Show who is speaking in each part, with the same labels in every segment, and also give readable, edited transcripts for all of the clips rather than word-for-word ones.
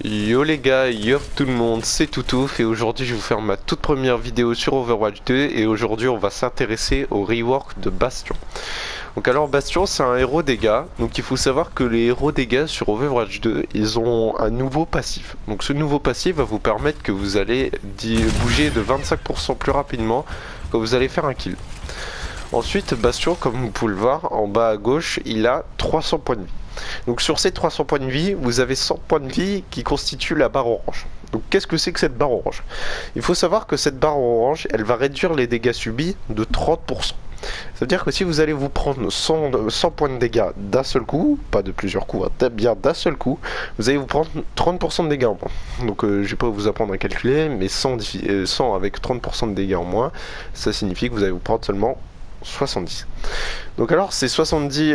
Speaker 1: Yo les gars, yo tout le monde, c'est Toutouf et aujourd'hui je vais vous faire ma toute première vidéo sur Overwatch 2 et aujourd'hui on va s'intéresser au rework de Bastion. Donc alors Bastion c'est un héros dégâts, donc il faut savoir que les héros dégâts sur Overwatch 2 ils ont un nouveau passif. Donc ce nouveau passif va vous permettre que vous allez bouger de 25% plus rapidement quand vous allez faire un kill. Ensuite Bastion, comme vous pouvez le voir en bas à gauche, il a 300 points de vie. Donc sur ces 300 points de vie, vous avez 100 points de vie qui constituent la barre orange. Donc qu'est-ce que c'est que cette barre orange? Il faut savoir que cette barre orange, elle va réduire les dégâts subis de 30%. Ça veut dire que si vous allez vous prendre 100 points de dégâts d'un seul coup, pas de plusieurs coups, bien d'un seul coup, vous allez vous prendre 30% de dégâts en moins. Donc je vais pas vous apprendre à calculer, mais 100 avec 30% de dégâts en moins, ça signifie que vous allez vous prendre seulement 70. Donc alors ces 70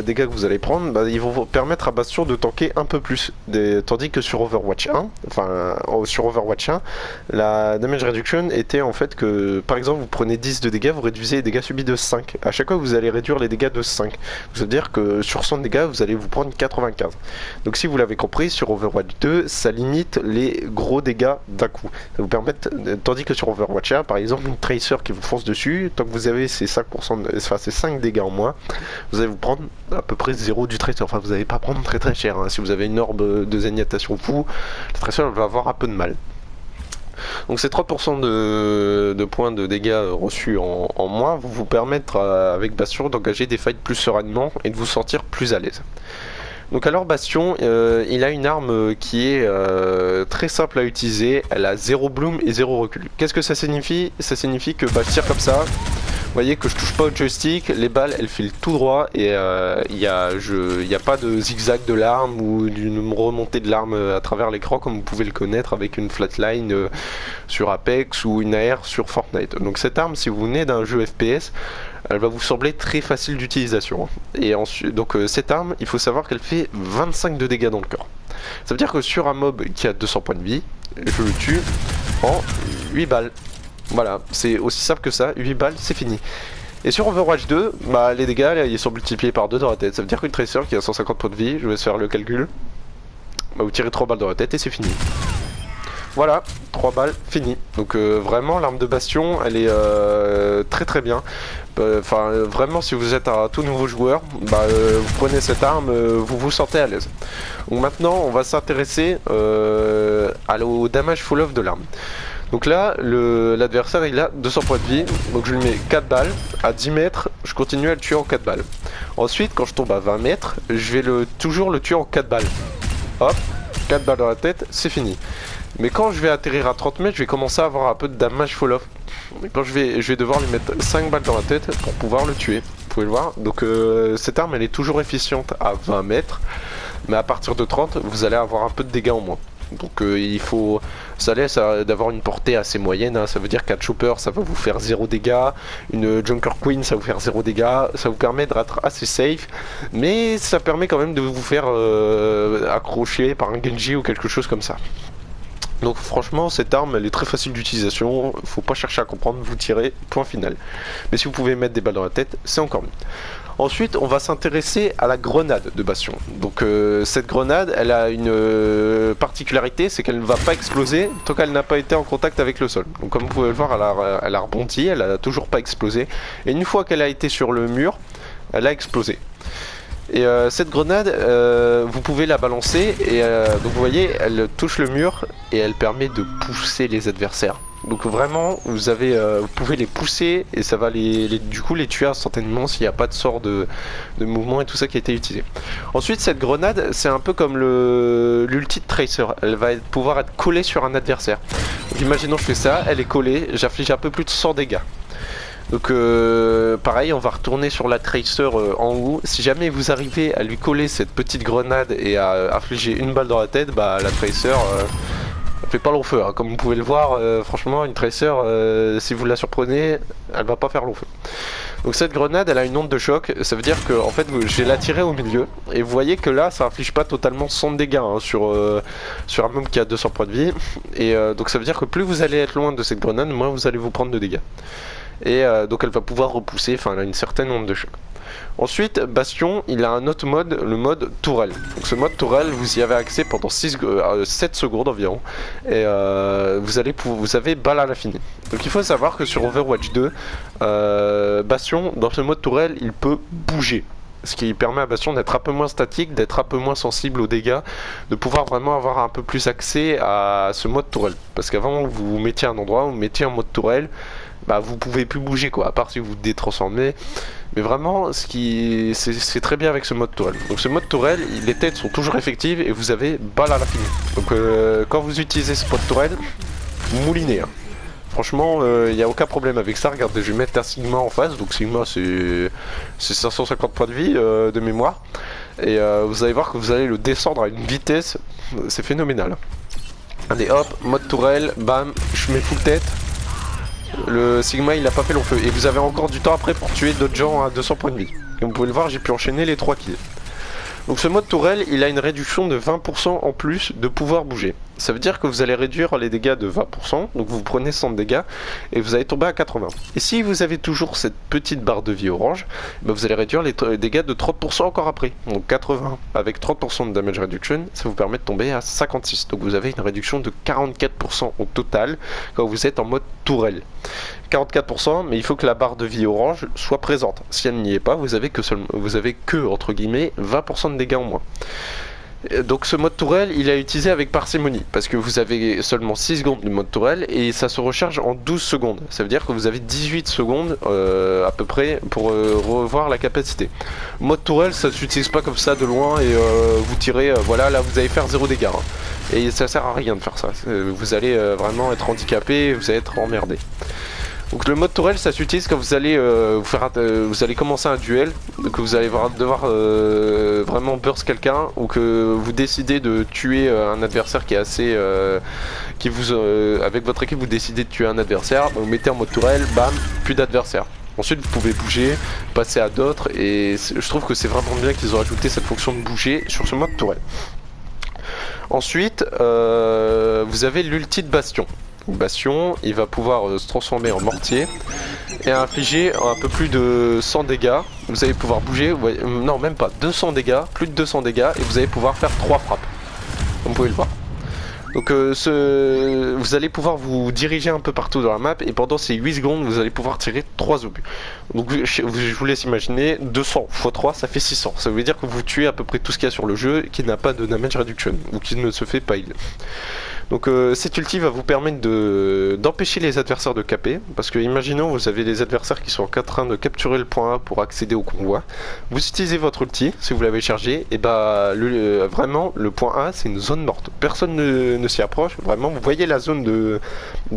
Speaker 1: dégâts que vous allez prendre, ils vont vous permettre à Bastion de tanker un peu plus, tandis que sur Overwatch 1, sur Overwatch 1, la damage reduction était en fait que par exemple vous prenez 10 de dégâts, vous réduisez les dégâts subis de 5. À chaque fois vous allez réduire les dégâts de 5. Ça veut dire que sur 100 dégâts vous allez vous prendre 95. Donc si vous l'avez compris, sur Overwatch 2, ça limite les gros dégâts d'un coup. Ça vous permet, tandis que sur Overwatch 1, par exemple une Tracer qui vous fonce dessus, tant que vous avez ces 5%, ces 5 dégâts en moins, vous allez vous prendre à peu près 0 du tracer. Enfin, vous n'allez pas prendre très cher. Hein. Si vous avez une orbe de zéniatation fou, le tracer va avoir un peu de mal. Donc ces 30% de points de dégâts reçus en moins vont vous permettre avec Bastion d'engager des fights plus sereinement et de vous sentir plus à l'aise. Donc alors Bastion, il a une arme qui est très simple à utiliser, elle a 0 bloom et 0 recul. Qu'est-ce que ça signifie? Ça signifie que je tire comme ça, vous voyez que je touche pas au joystick, les balles elles filent tout droit et il n'y a pas de zigzag de l'arme ou d'une remontée de l'arme à travers l'écran comme vous pouvez le connaître avec une flatline sur Apex ou une AR sur Fortnite. Donc cette arme, si vous venez d'un jeu FPS, elle va vous sembler très facile d'utilisation. Et ensuite, donc cette arme, il faut savoir qu'elle fait 25 de dégâts dans le corps. Ça veut dire que sur un mob qui a 200 points de vie, je le tue en 8 balles. Voilà, c'est aussi simple que ça, 8 balles, c'est fini. Et sur Overwatch 2, les dégâts, là, ils sont multipliés par 2 dans la tête. Ça veut dire qu'une Tracer qui a 150 points de vie, je vais se faire le calcul, vous tirez 3 balles dans la tête et c'est fini. Voilà, 3 balles, fini. Donc vraiment, l'arme de Bastion, elle est très bien. Vraiment, si vous êtes un tout nouveau joueur, vous prenez cette arme, vous vous sentez à l'aise. Donc maintenant, on va s'intéresser au damage full off de l'arme. Donc là, l'adversaire il a 200 points de vie, donc je lui mets 4 balles, à 10 mètres, je continue à le tuer en 4 balles. Ensuite, quand je tombe à 20 mètres, je vais toujours le tuer en 4 balles. Hop, 4 balles dans la tête, c'est fini. Mais quand je vais atterrir à 30 mètres, je vais commencer à avoir un peu de damage fall off. Quand je vais devoir lui mettre 5 balles dans la tête pour pouvoir le tuer. Vous pouvez le voir. Donc cette arme elle est toujours efficiente à 20 mètres. Mais à partir de 30, vous allez avoir un peu de dégâts en moins. Donc ça laisse d'avoir une portée assez moyenne, hein. Ça veut dire qu'un Chopper ça va vous faire 0 dégâts, une Junker Queen ça va vous faire 0 dégâts, ça vous permet d'être assez safe, mais ça permet quand même de vous faire accrocher par un Genji ou quelque chose comme ça. Donc franchement cette arme elle est très facile d'utilisation, faut pas chercher à comprendre, vous tirez, point final. Mais si vous pouvez mettre des balles dans la tête, c'est encore mieux. Ensuite, on va s'intéresser à la grenade de Bastion. Donc cette grenade, elle a une particularité, c'est qu'elle ne va pas exploser tant qu'elle n'a pas été en contact avec le sol. Donc comme vous pouvez le voir, elle a rebondi, elle n'a toujours pas explosé. Et une fois qu'elle a été sur le mur, elle a explosé. Et cette grenade, vous pouvez la balancer et donc vous voyez, elle touche le mur et elle permet de pousser les adversaires. Donc vraiment, vous pouvez les pousser et ça va du coup les tuer instantanément s'il n'y a pas de sort de mouvement et tout ça qui a été utilisé. Ensuite, cette grenade, c'est un peu comme l'ulti de Tracer. Elle va pouvoir être collée sur un adversaire. Donc imaginons je fais ça, elle est collée, j'inflige un peu plus de 100 dégâts. Donc pareil, on va retourner sur la Tracer en haut. Si jamais vous arrivez à lui coller cette petite grenade et à infliger une balle dans la tête, la Tracer fait pas long feu, hein. Comme vous pouvez le voir, franchement une Tracer, si vous la surprenez, elle va pas faire long feu. Donc cette grenade elle a une onde de choc, ça veut dire que en fait je vais la tirer au milieu et vous voyez que là ça inflige pas totalement 100 dégâts hein, sur un mob qui a 200 points de vie et donc ça veut dire que plus vous allez être loin de cette grenade, moins vous allez vous prendre de dégâts. et donc elle va pouvoir repousser, enfin elle a une certaine nombre de chocs. Ensuite, Bastion, il a un autre mode, le mode tourelle. Donc ce mode tourelle, vous y avez accès pendant 7 secondes environ. Et vous avez balle à l'infini. Donc il faut savoir que sur Overwatch 2, Bastion, dans ce mode tourelle, il peut bouger. Ce qui permet à Bastion d'être un peu moins statique, d'être un peu moins sensible aux dégâts, de pouvoir vraiment avoir un peu plus accès à ce mode tourelle. Parce qu'avant, vous mettiez un endroit, vous mettiez un mode tourelle, bah vous pouvez plus bouger quoi, à part si vous vous détransformez. Mais vraiment, c'est très bien avec ce mode tourelle. Donc ce mode tourelle, les têtes sont toujours effectives et vous avez balle à l'infini. Donc quand vous utilisez ce mode tourelle, vous moulinez. Hein. Franchement, il n'y a aucun problème avec ça. Regardez, je vais mettre un Sigma en face. Donc Sigma, c'est 550 points de vie de mémoire. Et vous allez voir que vous allez le descendre à une vitesse, c'est phénoménal. Allez hop, mode tourelle, bam, je mets full tête. Le Sigma il a pas fait long feu et vous avez encore du temps après pour tuer d'autres gens à 200 points de vie. Comme vous pouvez le voir, j'ai pu enchaîner les 3 kills. Donc ce mode tourelle, il a une réduction de 20% en plus de pouvoir bouger. Ça veut dire que vous allez réduire les dégâts de 20%, donc vous prenez 100 dégâts et vous allez tomber à 80. Et si vous avez toujours cette petite barre de vie orange, bah vous allez réduire les dégâts de 30% encore après. Donc 80 avec 30% de damage reduction, ça vous permet de tomber à 56. Donc vous avez une réduction de 44% au total quand vous êtes en mode tourelle. 44%, mais il faut que la barre de vie orange soit présente. Si elle n'y est pas, vous avez que entre guillemets 20% de dégâts en moins. Donc ce mode tourelle, il est utilisé avec parcimonie, parce que vous avez seulement 6 secondes de mode tourelle, et ça se recharge en 12 secondes. Ça veut dire que vous avez 18 secondes à peu près pour revoir la capacité. Mode tourelle, ça ne s'utilise pas comme ça de loin, et vous tirez, voilà, là vous allez faire 0 dégâts. Hein. Et ça sert à rien de faire ça. Vous allez vraiment être handicapé, vous allez être emmerdé. Donc le mode tourelle, ça s'utilise quand vous allez vous allez commencer un duel, que vous allez devoir vraiment burst quelqu'un, ou que vous décidez de tuer un adversaire qui est assez, avec votre équipe vous décidez de tuer un adversaire, vous mettez en mode tourelle, bam, plus d'adversaires. Ensuite vous pouvez bouger, passer à d'autres, et je trouve que c'est vraiment bien qu'ils ont ajouté cette fonction de bouger sur ce mode tourelle. Ensuite, vous avez l'ulti de Bastion. Bastion, il va pouvoir se transformer en mortier et infliger un peu plus de 100 dégâts. Vous allez pouvoir bouger, non même pas, 200 dégâts, plus de 200 dégâts, et vous allez pouvoir faire 3 frappes, comme vous pouvez le voir. Donc vous allez pouvoir vous diriger un peu partout dans la map, et pendant ces 8 secondes vous allez pouvoir tirer 3 obus. Donc je vous laisse imaginer, 200 x 3 ça fait 600. Ça veut dire que vous tuez à peu près tout ce qu'il y a sur le jeu qui n'a pas de damage reduction, ou qui ne se fait pas heal. Donc cette ulti va vous permettre d'empêcher les adversaires de caper, parce que imaginons vous avez des adversaires qui sont en train de capturer le point A pour accéder au convoi. Vous utilisez votre ulti, si vous l'avez chargé, et bah vraiment le point A c'est une zone morte. Personne ne s'y approche, vraiment vous voyez la zone de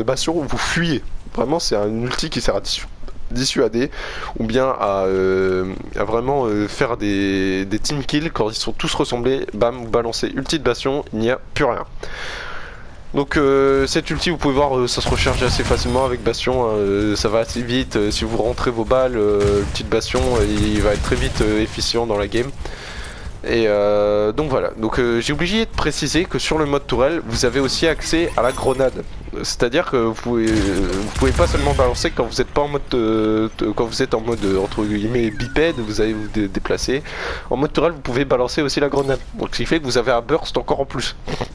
Speaker 1: Bastion, vous fuyez. Vraiment c'est un ulti qui sert à dissuader, ou bien à vraiment faire des team kills quand ils sont tous ressemblés. Bam, vous balancez ulti de Bastion, il n'y a plus rien. Donc cette ulti, vous pouvez voir, ça se recharge assez facilement avec Bastion, ça va assez vite. Si vous rentrez vos balles, l'ulti de Bastion, il va être très vite efficient dans la game. Et donc voilà, donc j'ai oublié de préciser que sur le mode tourelle, vous avez aussi accès à la grenade. C'est-à-dire que vous pouvez pas seulement balancer quand vous êtes pas en mode quand vous êtes en mode entre guillemets bipède, vous allez vous déplacer. En mode tourelle, vous pouvez balancer aussi la grenade. Donc ce qui fait que vous avez un burst encore en plus.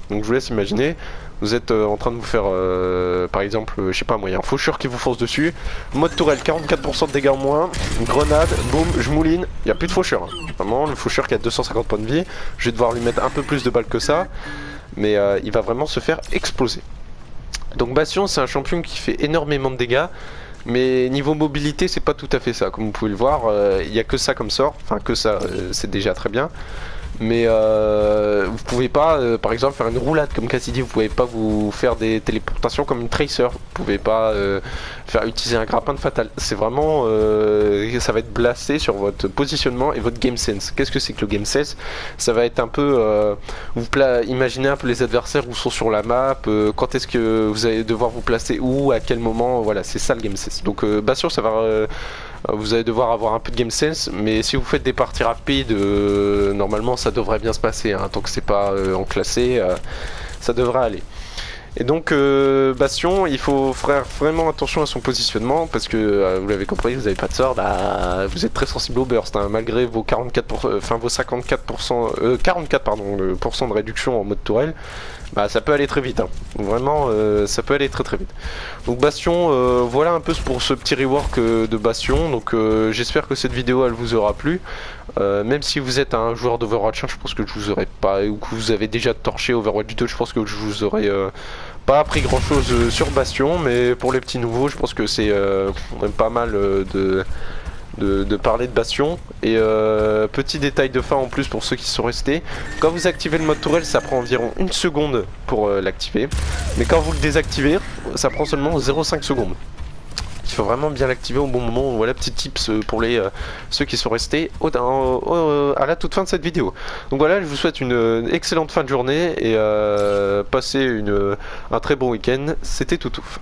Speaker 1: Donc je vous laisse imaginer, vous êtes en train de vous faire par exemple, je sais pas moi, il y a un faucheur qui vous fonce dessus. Mode tourelle, 44% de dégâts en moins, grenade, boum, je mouline, il n'y a plus de faucheur. Hein. Vraiment, le faucheur qui a 250 points de vie, je vais devoir lui mettre un peu plus de balles que ça, mais il va vraiment se faire exploser. Donc Bastion, c'est un champion qui fait énormément de dégâts, mais niveau mobilité, c'est pas tout à fait ça. Comme vous pouvez le voir, il n'y a que ça comme sort, enfin que ça, c'est déjà très bien. Mais vous pouvez pas, par exemple, faire une roulade comme Cassidy, vous pouvez pas vous faire des téléportations comme une Tracer, vous pouvez pas utiliser un grappin de fatal. C'est vraiment, ça va être blasé sur votre positionnement et votre game sense. Qu'est-ce que c'est que le game sense? Ça va être un peu, imaginez un peu les adversaires où sont sur la map, quand est-ce que vous allez devoir vous placer où, à quel moment, voilà, c'est ça le game sense. Donc Bastion, ça va... vous allez devoir avoir un peu de game sense, mais si vous faites des parties rapides, normalement ça devrait bien se passer, hein, tant que c'est pas enclassé, ça devrait aller. Et donc Bastion, il faut faire vraiment attention à son positionnement parce que vous l'avez compris, vous n'avez pas de sort, bah, vous êtes très sensible au burst, hein, malgré vos 44%, enfin vos 54%, 44 pardon, le % de réduction en mode tourelle, bah ça peut aller très vite, hein. Vraiment ça peut aller très très vite. Donc Bastion, voilà un peu pour ce petit rework de Bastion, donc j'espère que cette vidéo elle vous aura plu. Même si vous êtes un joueur d'Overwatch 1, je pense que je vous aurais pas, ou que vous avez déjà torché Overwatch 2, je pense que je vous aurais pas appris grand chose sur Bastion, mais pour les petits nouveaux, je pense que c'est pas mal de parler de Bastion. Et petit détail de fin en plus pour ceux qui sont restés, quand vous activez le mode tourelle, ça prend environ 1 seconde pour l'activer, mais quand vous le désactivez, ça prend seulement 0,5 secondes. Il faut vraiment bien l'activer au bon moment. Voilà, petit tips pour les ceux qui sont restés à la toute fin de cette vidéo. Donc voilà, je vous souhaite une excellente fin de journée et passez un très bon week-end. C'était Toutouf.